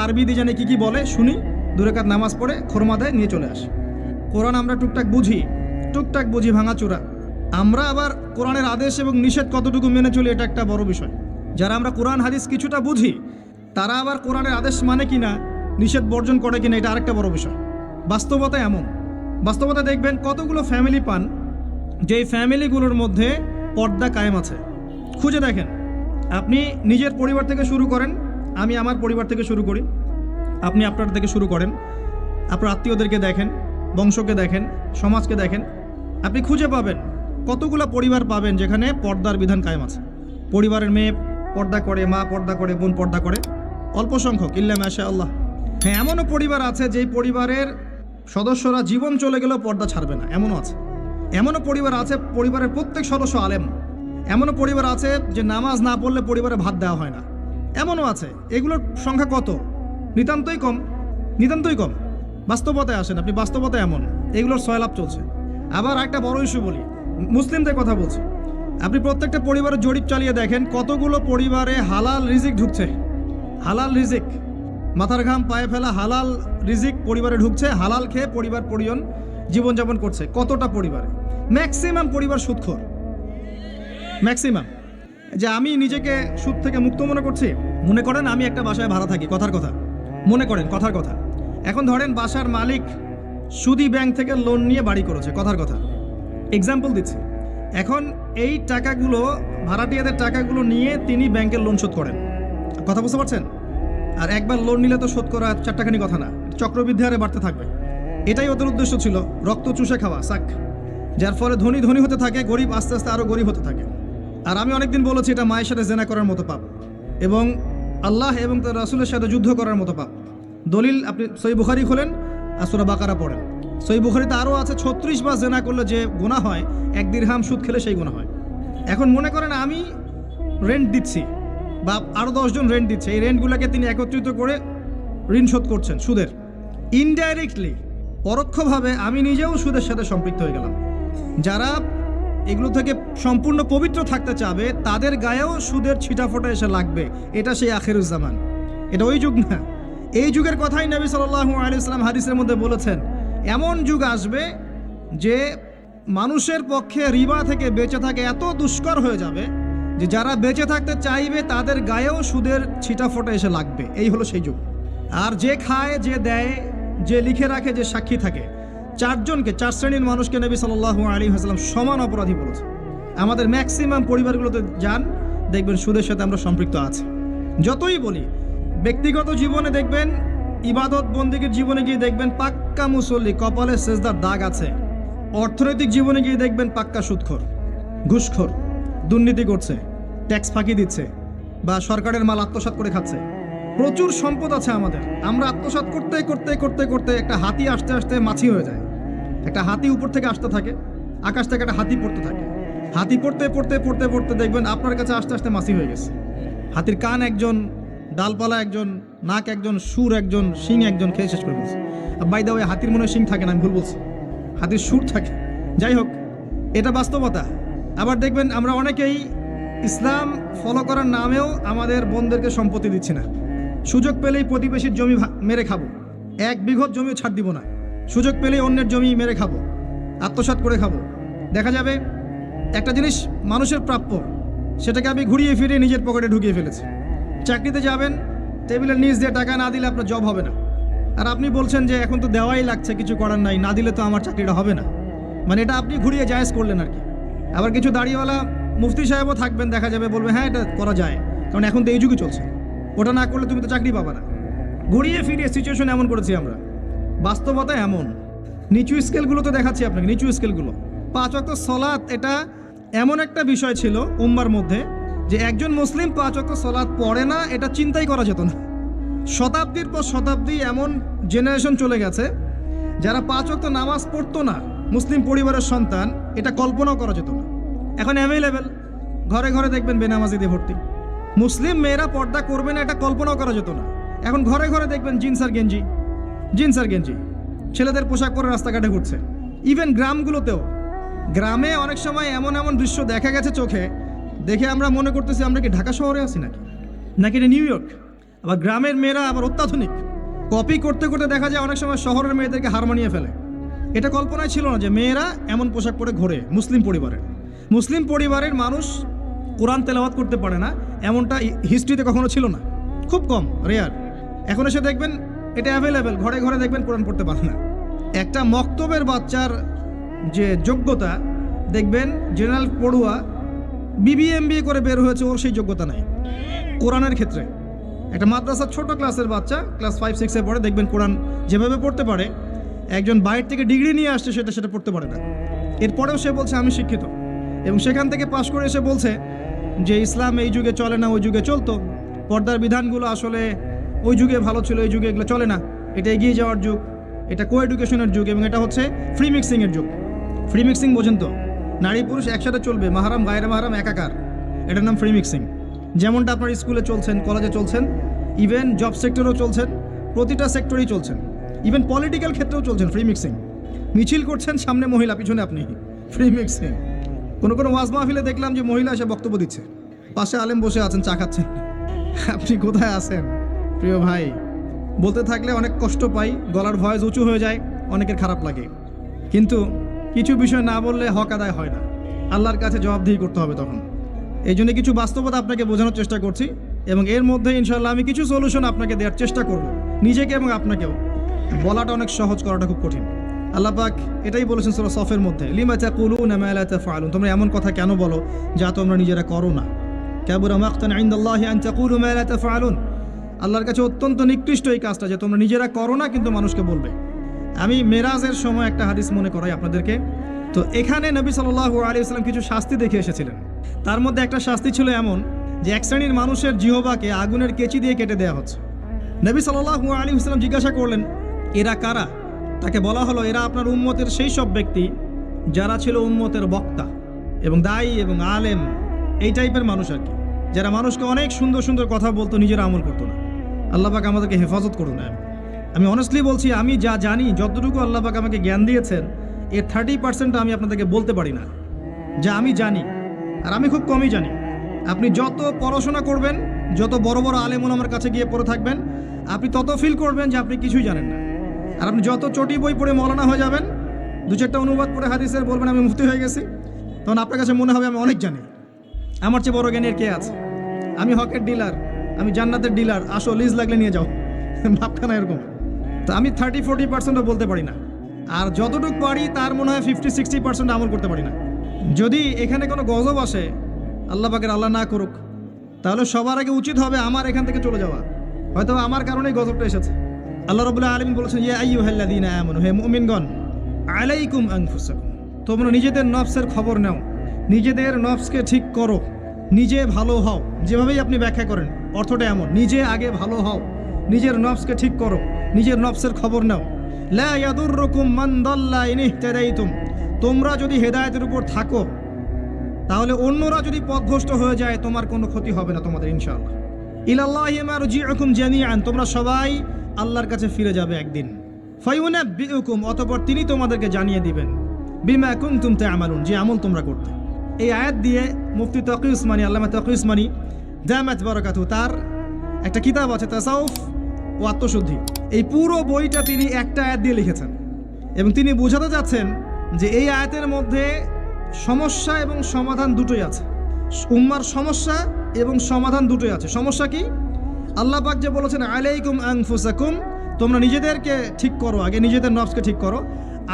আরবি দিয়ে জানে কী বলে শুনি, 2 রাকাত নামাজ পড়ে খোরমা দেয়, নিয়ে চলে আসে। কোরআন আমরা টুকটাক বুঝি ভাঙাচোরা। আমরা আবার কোরআনের আদেশ এবং নিষেধ কতটুকু মেনে চলি, এটা একটা বড় বিষয়। যারা আমরা কোরআন হাদিস কিছুটা বুঝি, তারা আবার কোরআনের আদেশ মানে কিনা, নিষেধ বর্জন করে কিনা, এটা আরেকটা বড় বিষয়। বাস্তবতা এমন, বাস্তবতা দেখবেন কতগুলো ফ্যামিলি পান যেই ফ্যামিলিগুলোর মধ্যে পর্দা কায়েম আছে। খুঁজে দেখেন, আপনি নিজের পরিবার থেকে শুরু করেন, আমি আমার পরিবার থেকে শুরু করি, আপনি আপনার থেকে শুরু করেন, আপনার আত্মীয়দেরকে দেখেন, বংশকে দেখেন, সমাজকে দেখেন, আপনি খুঁজে পাবেন কতগুলো পরিবার পাবেন যেখানে পর্দার বিধান কায়েম আছে। পরিবারের মেয়ে পর্দা করে, মা পর্দা করে, বোন পর্দা করে, অল্প সংখ্যক, ইল্লা মাশাআল্লাহ। হ্যাঁ, এমনও পরিবার আছে যেই পরিবারের সদস্যরা জীবন চলে গেলেও পর্দা ছাড়বে না, এমনও আছে। এমনও পরিবার আছে পরিবারের প্রত্যেক সদস্য আলেম। এমনও পরিবার আছে যে নামাজ না পড়লে পরিবারে ভাত দেওয়া হয় না, এমনও আছে। এগুলোর সংখ্যা কত? নিতান্তই কম। বাস্তবতায় আসেন আপনি, বাস্তবতা এমন, এগুলোর সয়লাভ চলছে। আবার একটা বড় ইস্যু বলি, মুসলিমদের কথা বলছি। আপনি প্রত্যেকটা পরিবারের জরিপ চালিয়ে দেখেন কতগুলো পরিবারে হালাল রিজিক ঢুকছে। হালাল রিজিক, মাথার ঘাম পায়ে ফেলা হালাল রিজিক পরিবারে ঢুকছে, হালাল খেয়ে পরিবার পরিজন জীবনযাপন করছে। কতটা পরিবারে? ম্যাক্সিমাম পরিবার সুদখোর। ম্যাক্সিমাম। যে আমি নিজেকে সুদ থেকে মুক্ত মনে করছি, মনে করেন আমি একটা বাসায় ভাড়া থাকি, কথার কথা মনে করেন, কথার কথা। এখন ধরেন বাসার মালিক সুদি ব্যাংক থেকে লোন নিয়ে বাড়ি করেছে, কথার কথা এক্সাম্পল দিচ্ছি। এখন এই টাকাগুলো, ভাড়াটিয়াদের টাকাগুলো নিয়ে তিনি ব্যাংকের লোন শোধ করেন, কথা বুঝতে পারছেন? আর একবার লোন নিলে তো শোধ করা 4 টাকানি কথা না, চক্রবৃদ্ধি হারে বাড়তে থাকবে। এটাই ওদের উদ্দেশ্য ছিল, রক্ত চুষে খাওয়া, সাক। যার ফলে ধনী হতে থাকে, গরিব আস্তে আস্তে আরও গরিব হতে থাকে। আর আমি অনেকদিন বলেছি এটা মায়ের সাথে জেনা করার মতো পাপ, এবং আল্লাহ এবং তার রাসূলের সাথে যুদ্ধ করার মতো পাপ। দলিল আপনি সহিহ বুখারী খোলেন আর সূরা বাকারা পড়েন। সহিহ বুখারীতে আরও আছে 36 বার জেনা করলে যে গুনাহ হয়, 1 দিরহাম সুদ খেলে সেই গুনাহ হয়। এখন মনে করেন আমি রেন্ট দিচ্ছি, বা আরও 10 জন রেন্ট দিচ্ছে, এই রেন্টগুলোকে তিনি একত্রিত করে ঋণ শোধ করছেন সুদের। ইনডাইরেক্টলি, পরোক্ষভাবে আমি নিজেও সুদের সাথে সম্পৃক্ত হয়ে গেলাম। যারা এগুলো থেকে সম্পূর্ণ পবিত্র থাকতে চাবে তাদের গায়েও সুদের ছিটাফোঁটা এসে লাগবে। এটা সেই আখিরুজ্জামান, এটা ওই যুগ না। এই যুগের কথাই নবী সাল্লাল্লাহু আলাইহি ওয়াসাল্লাম হাদিসের মধ্যে বলেছেন, এমন যুগ আসবে যে মানুষের পক্ষে রিবা থেকে বেঁচে থাকে এত দুষ্কর হয়ে যাবে যে যারা বেঁচে থাকতে চাইবে তাদের গায়েও সুদের ছিটাফোঁটা এসে লাগবে। এই হলো সেই যুগ। আর যে খায়, যে দেয়, যে লিখে রাখে, যে সাক্ষী থাকে, 4 শ্রেণীর মানুষকে নবী সাল্লাল্লাহু আলাইহি ওয়াসাল্লাম সমান অপরাধী বলেছে। আমাদের ম্যাক্সিমাম পরিবারগুলোতে যান, দেখবেন সুদের সাথে আমরা সম্পৃক্ত আছি। যতই বলি, ব্যক্তিগত জীবনে দেখবেন, ইবাদত বন্দেগীর জীবনে গিয়ে দেখবেন পাক্কা মুসল্লি, কপালে সেজদার দাগ আছে। অর্থনৈতিক জীবনে গিয়ে দেখবেন পাক্কা সুদখোর, ঘুষখোর, দুর্নীতি করছে, ট্যাক্স ফাঁকি দিচ্ছে, বা সরকারের মাল আত্মসাৎ করে খাচ্ছে। প্রচুর সম্পদ আছে আমাদের, আমরা আত্মসাৎ করতে করতে করতে করতে একটা হাতি আসতে আসতে মাছি হয়ে যায়। একটা হাতি উপর থেকে আসতে থাকে, আকাশ থেকে একটা হাতি পড়তে থাকে। হাতি পড়তে পড়তে পড়তে পড়তে দেখবেন আপনার কাছে আস্তে আস্তে মাছি হয়ে গেছে। হাতির কান একজন, ডালপালা একজন, নাক একজন, সুর একজন, শিং একজন, খেয়ে শেষ করে বলছে। বাই দা ওয়ে, হাতির মনে হয় শিং থাকে না, আমি ভুল বলছি, হাতির সুর থাকে। যাই হোক, এটা বাস্তবতা। আবার দেখবেন আমরা অনেকেই ইসলাম ফলো করার নামেও আমাদের বোনদেরকে সম্পত্তি দিচ্ছি না। সুযোগ পেলেই প্রতিবেশীর জমি মেরে খাবো, 1 বিঘত জমিও ছাড় দিব না। সুযোগ পেলেই অন্যের জমি মেরে খাবো, আত্মসাৎ করে খাবো। দেখা যাবে একটা জিনিস মানুষের প্রাপ্য, সেটাকে আমি ঘুরিয়ে ফিরিয়ে নিজের পকেটে ঢুকিয়ে ফেলেছি। চাকরিতে যাবেন, টেবিলের নিচ দিয়ে টাকা না দিলে আপনার জব হবে না। আর আপনি বলছেন যে এখন তো দেওয়াই লাগছে, কিছু করার নাই, না দিলে তো আমার চাকরিটা হবে না। মানে এটা আপনি ঘুরিয়ে জায়েজ করলেন আর কি। আবার কিছু দাড়িওয়ালা মুফতি সাহেবও থাকবেন, দেখা যাবে বলবে হ্যাঁ এটা করা যায়, কারণ এখন তো এই যুগই চলছে, ওটা না করলে তুমি তো চাকরি পাবা না। ঘুরিয়ে ফিরিয়ে সিচুয়েশন এমন করেছি আমরা। বাস্তবতা এমন। নিচু স্কেলগুলো তো দেখাচ্ছি আপনাকে, নিচু স্কেলগুলো। 5 ওয়াক্ত সলাত এটা এমন একটা বিষয় ছিল উম্মার মধ্যে যে একজন মুসলিম 5 ওয়াক্ত সলাত পড়ে না, এটা চিন্তাই করা যেত না। শতাব্দীর পর শতাব্দী এমন জেনারেশন চলে গেছে যারা 5 ওয়াক্ত নামাজ পড়তো না, মুসলিম পরিবারের সন্তান, এটা কল্পনাও করা যেত না। এখন অ্যাভেলেবেল, ঘরে ঘরে দেখবেন বেনামাজি দিয়ে ভর্তি। মুসলিম মেয়েরা পর্দা করবে না, এটা কল্পনাও করা যেত না। এখন ঘরে ঘরে দেখবেন জিন্স আর গেঞ্জি, ছেলেদের পোশাক পরে রাস্তাঘাটে ঘুরছে। ইভেন গ্রামগুলোতেও, গ্রামে অনেক সময় এমন এমন দৃশ্য দেখা গেছে চোখে, দেখে আমরা মনে করতেছি আমরা কি ঢাকা শহরে আছি নাকি এটা নিউ ইয়র্ক। আবার গ্রামের মেয়েরা আবার অত্যাধুনিক। কপি করতে করতে দেখা যায় অনেক সময় শহরের মেয়েদেরকে হার মানিয়ে ফেলে। এটা কল্পনায় ছিল না যে মেয়েরা এমন পোশাক পরে ঘোরে। মুসলিম পরিবারের মানুষ কোরআন তেলাওয়াত করতে পারে না, এমনটা হিস্ট্রিতে কখনো ছিল না, খুব কম, রেয়ার। এখন এসে দেখবেন এটা অ্যাভেলেবেল, ঘরে ঘরে দেখবেন কোরআন পড়তে পারে না। একটা মক্তবের বাচ্চার যে যোগ্যতা, দেখবেন জেনারেল পড়ুয়া BBA করে বের হয়েছে, ওর সেই যোগ্যতা নাই কোরআনের ক্ষেত্রে। একটা মাদ্রাসার ছোট ক্লাসের বাচ্চা, ক্লাস 5-6-এ পড়ে, দেখবেন কোরআন যেভাবে পড়তে পারে, একজন বাইরে থেকে ডিগ্রি নিয়ে আসছে সেটা পড়তে পারে না। এরপরেও সে বলছে আমি শিক্ষিত, এবং সেখান থেকে পাশ করে এসে বলছে যে ইসলাম এই যুগে চলে না, ওই যুগে চলতো, পর্দার বিধানগুলো আসলে ওই যুগে ভালো ছিল, এই যুগে এগুলো চলে না, এটা এগিয়ে যাওয়ার যুগ, এটা কো এডুকেশনের যুগ, এবং এটা হচ্ছে ফ্রি মিক্সিংয়ের যুগ। ফ্রি মিক্সিং বোঝেন তো, নারী পুরুষ একসাথে চলবে, মাহারাম গায়রে মাহারাম একাকার, এটার নাম ফ্রি মিক্সিং। যেমনটা আপনার স্কুলে চলছেন, কলেজে চলছেন, ইভেন জব সেক্টরেও চলছেন, প্রতিটা সেক্টরেই চলছেন, ইভেন পলিটিক্যাল ক্ষেত্রেও চলছেন ফ্রি মিক্সিং। মিছিল করছেন, সামনে মহিলা, পিছনে আপনি, ফ্রি মিক্সিং। কোনো ওয়াজ মাহফিলে দেখলাম যে মহিলা এসে বক্তব্য দিচ্ছে, পাশে আলেম বসে আছেন, চা খাচ্ছেন। আপনি কোথায় আছেন প্রিয় ভাই? বলতে থাকলে অনেক কষ্ট পাই, গলার ভয়েস উঁচু হয়ে যায়, অনেকের খারাপ লাগে। কিন্তু কিছু বিষয় না বললে হক আদায় হয় না, আল্লাহর কাছে জবাবদিহি করতে হবে তখন। এই জন্য কিছু বাস্তবতা আপনাকে বোঝানোর চেষ্টা করছি, এবং এর মধ্যে ইনশাআল্লাহ আমি কিছু সলিউশন আপনাকে দেওয়ার চেষ্টা করব, নিজেকে এবং আপনাকেও। বলাটা অনেক সহজ, করাটা খুব কঠিন। আল্লাহ পাক এটাই বলেছেন সূরা সফের মধ্যে, লিমা তাকুলুনা মা লা তাফআলুন, তোমরা এমন কথা কেন বলো যা তোমরা নিজেরা করো না। কাবুরা মাকতান ইনদাল্লাহি আন তাকুলু মা লা তাফআলুন, আল্লাহর কাছে অত্যন্ত নিকৃষ্ট এই কাজটা যে তোমরা নিজেরা করো না কিন্তু মানুষকে বলবে। আমি মেরাজের সময় একটা হাদিস মনে করাই আপনাদেরকে। তো এখানে নবী সাল্লাল্লাহু আলাইহি ওয়াসাল্লাম কিছু শাস্তি দেখে এসেছিলেন। তার মধ্যে একটা শাস্তি ছিল এমন যে এক শ্রেণীর মানুষের জিহ্বাকে আগুনের কেচি দিয়ে কেটে দেওয়া হচ্ছে। নবী সাল্লাল্লাহু আলাইহি ওয়াসাল্লাম জিজ্ঞাসা করলেন এরা কারা? তাকে বলা হলো এরা আপনার উম্মতের সেই সব ব্যক্তি যারা ছিল উম্মতের বক্তা এবং দায়ী এবং আলেম, এই টাইপের মানুষ আর কি, যারা মানুষকে অনেক সুন্দর সুন্দর কথা বলতো, নিজেরা আমল করতো না। আল্লাহ পাক আমাদেরকে হেফাজত করুন। আমি অনেস্টলি বলছি, আমি যা জানি, যতটুকু আল্লাহ পাক আমাকে জ্ঞান দিয়েছেন, এর 30% আমি আপনাদেরকে বলতে পারি না যা আমি জানি, আর আমি খুব কমই জানি। আপনি যত পড়াশোনা করবেন, যত বড় বড় আলেম ওলামার কাছে গিয়ে পড়ে থাকবেন, আপনি তত ফিল করবেন যে আপনি কিছুই জানেন না। আর আপনি যত চটি বই পড়ে মৌলানা হয়ে যাবেন, 2-4টা অনুবাদ পড়ে হাদিসের বলবেন আমি মুফতি হয়ে গেছি, তখন আপনার কাছে মনে হবে আমি অনেক জানি, আমার চেয়ে বড় জ্ঞানের কে আছে, আমি হকের ডিলার, আমি জান্নাতের ডিলার, আসো লিজ লাগলে নিয়ে যাও, ভাবখানা এরকম। তো আমি 30-40%ও বলতে পারি না, আর যতটুকু পারি তার মনে হয় 50-60% আমল করতে পারি না। যদি এখানে কোনো গজব আসে, আল্লাহ পাকের আল্লাহ না করুক, তাহলে সবার আগে উচিত হবে আমার এখান থেকে চলে যাওয়া। হয়তো আমার কারণেই গজবটা এসেছে। আল্লাহ রাব্বুল আলামিন বলেছেন, ইয়া আইয়ুহাল্লাযীনা আমানু, হে মুমিনগণ, আলাইকুম আনফুসাকুম, তোমরা নিজেদের নফসের খবর নাও, নিজেদের নফসকে ঠিক করো, নিজে ভালো হও। যেভাবেই আপনি ব্যাখ্যা করেন অর্থটা এমন, নিজে আগে ভালো হও, নিজের নফসকে ঠিক করো, নিজের নফসের খবর নাও। লা ইয়াদুররুকুম মান দাল্লা ইন ইহতাদাইতুম, তোমরা যদি হেদায়েতের উপর থাকো তাহলে অন্যরা যদি পথভ্রষ্ট হয়ে যায় তোমার কোনো ক্ষতি হবে না তোমাদের ইনশাআল্লাহ। ইলাল্লাহি মারজিউকুম জামিআন, তোমরা সবাই আল্লাহর কাছে ফিরে যাবে একদিন। ফায়ুনাব্বিউকুম, অতঃপর তিনি তোমাদেরকে জানিয়ে দিবেন, বিমা কুনতুম তা'মালুন, যে আমল তোমরা করতে। এই আয়াত দিয়ে মুফতি তাকি উসমানী, আল্লামা তাকি উসমানী দামাত বারাকাতুহু, তার একটা কিতাব আছে তাসাউফ ও আত্মশুদ্ধি, এই পুরো বইটা তিনি একটা আয়াত দিয়ে লিখেছেন, এবং তিনি বোঝাতে যাচ্ছেন যে এই আয়াতের মধ্যে সমস্যা এবং সমাধান দুটোই আছে। উম্মার সমস্যা এবং সমাধান দুটোই আছে। সমস্যা কি? আল্লাহ পাক যে বলেছেন আলাইকুম আনফুসাকুম, তোমরা নিজেদেরকে ঠিক করো, আগে নিজেদের নফসকে ঠিক করো।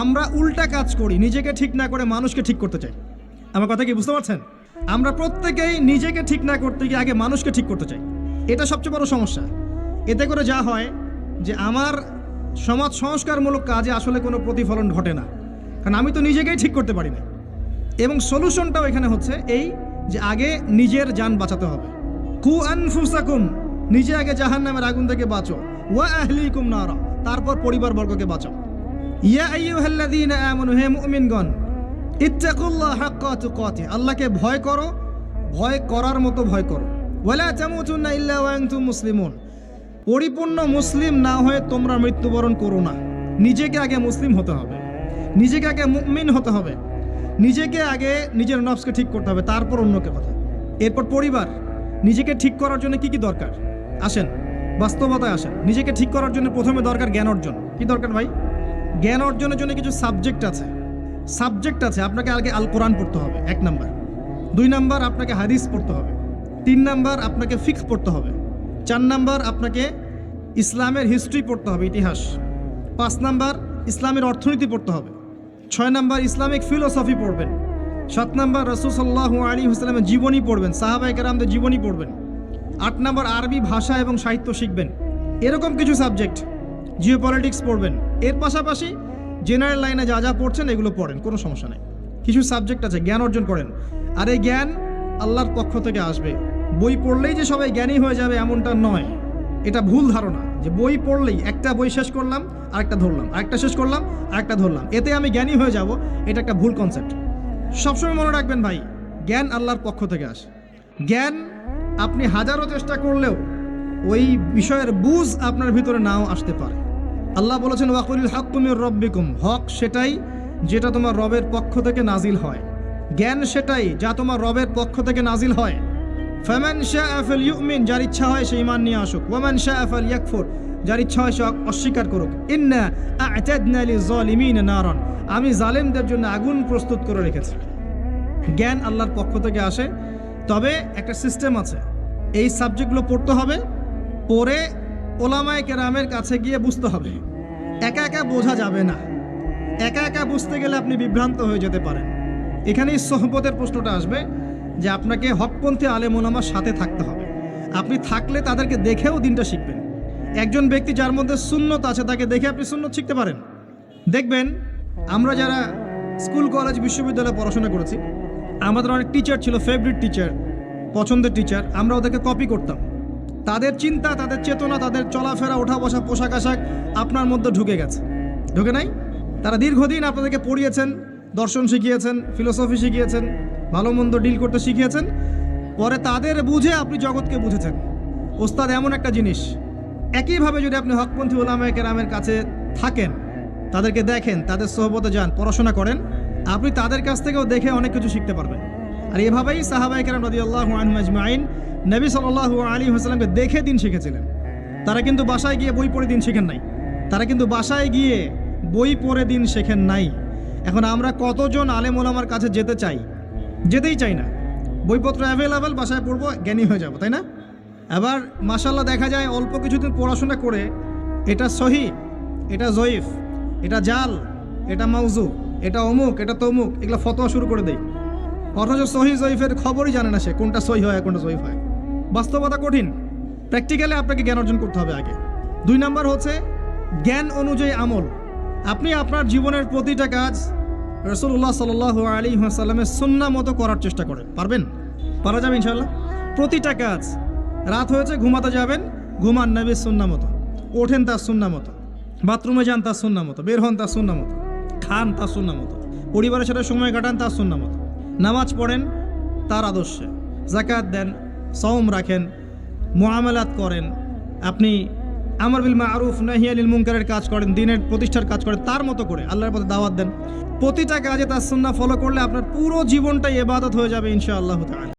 আমরা উল্টা কাজ করি, নিজেকে ঠিক না করে মানুষকে ঠিক করতে চাই। আমার কথা কি বুঝতে পারছেন? আমরা প্রত্যেকেই নিজেকে ঠিক না করতে গিয়ে আগে মানুষকে ঠিক করতে চাই। এটা সবচেয়ে বড় সমস্যা। এতে করে যা হয় যে আমার সমাজ সংস্কারমূলক কাজে আসলে কোনো প্রতিফলন ঘটে না, কারণ আমি তো নিজেকেই ঠিক করতে পারি না। এবং সলিউশনটাও এখানে হচ্ছে এই যে আগে নিজের জান বাঁচাতে হবে। কু আনফুসাকুম, নিজে আগে জাহান্নামের আগুন থেকে বাঁচো, ওয়া আহলিকুম নারা, তারপর পরিবারবর্গকে বাঁচাও। ইয়া আইয়ুহাল্লাযীনা আমানু, হে মুমিনগণ, ইত্তাকুল্লাহ হাক্কা তুকাতিহ, আল্লাহকে ভয় করো, ভয় করার মতো ভয় করো। ওয়ালা তামুতুন্না ইল্লা ওয়া আনতুম মুসলিমুন, পরিপূর্ণ মুসলিম না হয়ে তোমরা মৃত্যুবরণ করো না। নিজেকে আগে মুসলিম হতে হবে, নিজেকে আগে মুমিন হতে হবে, নিজেকে আগে নিজের নফসকে ঠিক করতে হবে, তারপর অন্যকে কথা। এরপর পরিবার। নিজেকে ঠিক করার জন্য কি কি দরকার আসেন। বাস্তবতায় আসেন। নিজেকে ঠিক করার জন্য প্রথমে দরকার জ্ঞান অর্জন। কি দরকার ভাই? জ্ঞান অর্জনের জন্য কিছু সাবজেক্ট আছে। আপনাকে আগে আল কোরআন পড়তে হবে 1 নাম্বার। 2 নাম্বার আপনাকে হাদিস পড়তে হবে। 3 নাম্বার আপনাকে ফিকহ পড়তে হবে। 4 নাম্বার আপনাকে ইসলামের হিস্ট্রি পড়তে হবে, ইতিহাস। 5 নাম্বার ইসলামের অর্থনীতি পড়তে হবে। 6 নাম্বার ইসলামিক ফিলোসফি পড়বেন। 7 নাম্বার রাসূল সাল্লাল্লাহু আলাইহি ওয়াসাল্লামের জীবনী পড়বেন, সাহাবায়ে কেরামদের জীবনী পড়বেন। 8 নাম্বার আরবি ভাষা এবং সাহিত্য শিখবেন। এরকম কিছু সাবজেক্ট। জিওপলিটিক্স পড়বেন। এর পাশাপাশি জেনারেল লাইনে যা যা পড়ছেন এগুলো পড়েন, কোনো সমস্যা নেই। কিছু সাবজেক্ট আছে, জ্ঞান অর্জন করেন। আর এই জ্ঞান আল্লাহর পক্ষ থেকে আসবে। বই পড়লেই যে সবাই জ্ঞানী হয়ে যাবে এমনটা নয়, এটা ভুল ধারণা। যে বই পড়লেই, একটা বই শেষ করলাম আরেকটা ধরলাম, আরেকটা শেষ করলাম আরেকটা ধরলাম, এতে আমি জ্ঞানী হয়ে যাব, এটা একটা ভুল কনসেপ্ট। সবসময় মনে রাখবেন ভাই, জ্ঞান আল্লাহর পক্ষ থেকে আসে। জ্ঞান আপনি হাজারো চেষ্টা করলেও ওই বিষয়ের বুঝ আপনার ভিতরে নাও আসতে পারে। আল্লাহ বলেছেন ওয়াকুলিল হাক্কু মির রব্বিকুম, হক সেটাই যেটা তোমার রবের পক্ষ থেকে নাজিল হয়। জ্ঞান সেটাই যা তোমার রবের পক্ষ থেকে নাজিল হয়। ফামান শাআ ফালইউমিন, যার ইচ্ছা হয় সে ঈমান নিয়ে আসুক। ওয়ামান শাআ ফালইয়াকফুর, যার ইচ্ছা হয় সে অস্বীকার করুক। ইন্না আ'তাদনা লিয-যালিমিনা নারান, আমি জালেমদের জন্য আগুন প্রস্তুত করে রেখেছি। জ্ঞান আল্লাহর পক্ষ থেকে আসে, তবে একটা সিস্টেম আছে। এই সাবজেক্টগুলো পড়তে হবে, পড়ে ওলামায়ে কেরামের কাছে গিয়ে বুঝতে হবে। একা একা বোঝা যাবে না। একা একা বুঝতে গেলে আপনি বিভ্রান্ত হয়ে যেতে পারেন। এখানেই সোহবতের প্রশ্নটা আসবে, যে আপনাকে হকপন্থী আলেম ওলামার সাথে থাকতে হবে। আপনি থাকলে তাদেরকে দেখেও দিনটা শিখবেন। একজন ব্যক্তি যার মধ্যে সুন্নত আছে তাকে দেখে আপনি সুন্নত শিখতে পারেন। দেখবেন আমরা যারা স্কুল কলেজ বিশ্ববিদ্যালয়ে পড়াশোনা করেছি, আমাদের অনেক টিচার ছিল, ফেভারিট টিচার, পছন্দের টিচার। আমরা ওদেরকে কপি করতাম। তাদের চিন্তা, তাদের চেতনা, তাদের চলাফেরা, ওঠা বসা, পোশাক আশাক আপনার মধ্যে ঢুকে গেছে, ঢুকে নাই? তারা দীর্ঘদিন আপনাদেরকে পড়িয়েছেন, দর্শন শিখিয়েছেন, ফিলোসফি শিখিয়েছেন, ভালো মন্দ ডিল করতে শিখিয়েছেন। পরে তাদের বুঝে আপনি জগৎকে বুঝেছেন। ওস্তাদ এমন একটা জিনিস, একইভাবে যদি আপনি হকপন্থী ওলামায়ে কেরামের কাছে থাকেন, তাদেরকে দেখেন, তাদের সোহবতে যান, পড়াশোনা করেন, আপনি তাদের কাছ থেকেও দেখে অনেক কিছু শিখতে পারবেন। আর এভাবেই সাহাবায়ে কেরাম রাদিয়াল্লাহু আনহুম আজমাইন নবী সাল্লাল্লাহু আলাইহি ওয়াসাল্লামকে দেখে দিন শিখেছিলেন। তারা কিন্তু বাসায় গিয়ে বই পড়ে দিন শেখেন নাই। বই পড়ে দিন শেখেন নাই। এখন আমরা কতজন আলেম ওলামার কাছে যেতে চাই? যেতেই চাই না। বইপত্র অ্যাভেলেবেল, বাসায় পড়বো, জ্ঞানী হয়ে যাব, তাই না? আবার মাশাআল্লাহ দেখা যায় অল্প কিছুদিন পড়াশোনা করে এটা সহি, এটা জয়ীফ, এটা জাল, এটা মাউজু, এটা অমুক, এটা তমুক, এগুলো ফতোয়া শুরু করে দেয়। অথচ সহি জয়ীফের খবরই জানে না সে, কোনটা সহি হয় কোনটা জয়ীফ হয়। বাস্তবতা কঠিন। প্র্যাকটিক্যালি আপনাকে জ্ঞান অর্জন করতে হবে আগে। 2 নাম্বার হচ্ছে জ্ঞান অনুযায়ী আমল। আপনি আপনার জীবনের প্রতিটা কাজ রাসূলুল্লাহ সাল্লাল্লাহু আলাইহি ওয়াসাল্লামের সুন্নাহ মতো করার চেষ্টা করেন। পারবেন? পারা যাবে ইনশাআল্লাহ। প্রতিটা কাজ, রাত হয়েছে ঘুমাতে যাবেন, ঘুমান নবীর সুন্নাহ মতো, ওঠেন তার সুন্নাহ মতো, বাথরুমে যান তার সুন্নাহ মতো, বের হন তার সুন্নাহ মতো, খান তার সুন্নাহ মতো, পরিবারের সাথে সময় কাটান তার সুন্নাহ মতো, নামাজ পড়েন তার আদর্শে, যাকাত দেন, সওম রাখেন, মুআমালাত করেন, আপনি আমর বিল মারুফ নাহি আনিল মুনকারের কাজ করেন, দ্বীনের প্রতিষ্ঠার কাজ করেন, তার মতো করে আল্লাহর পথে দাওয়াত দেন। প্রতিটা কাজে তার সুন্নাহ ফলো করলে আপনার পুরো জীবনটাই ইবাদত হয়ে যাবে ইনশাআল্লাহ তাআলা।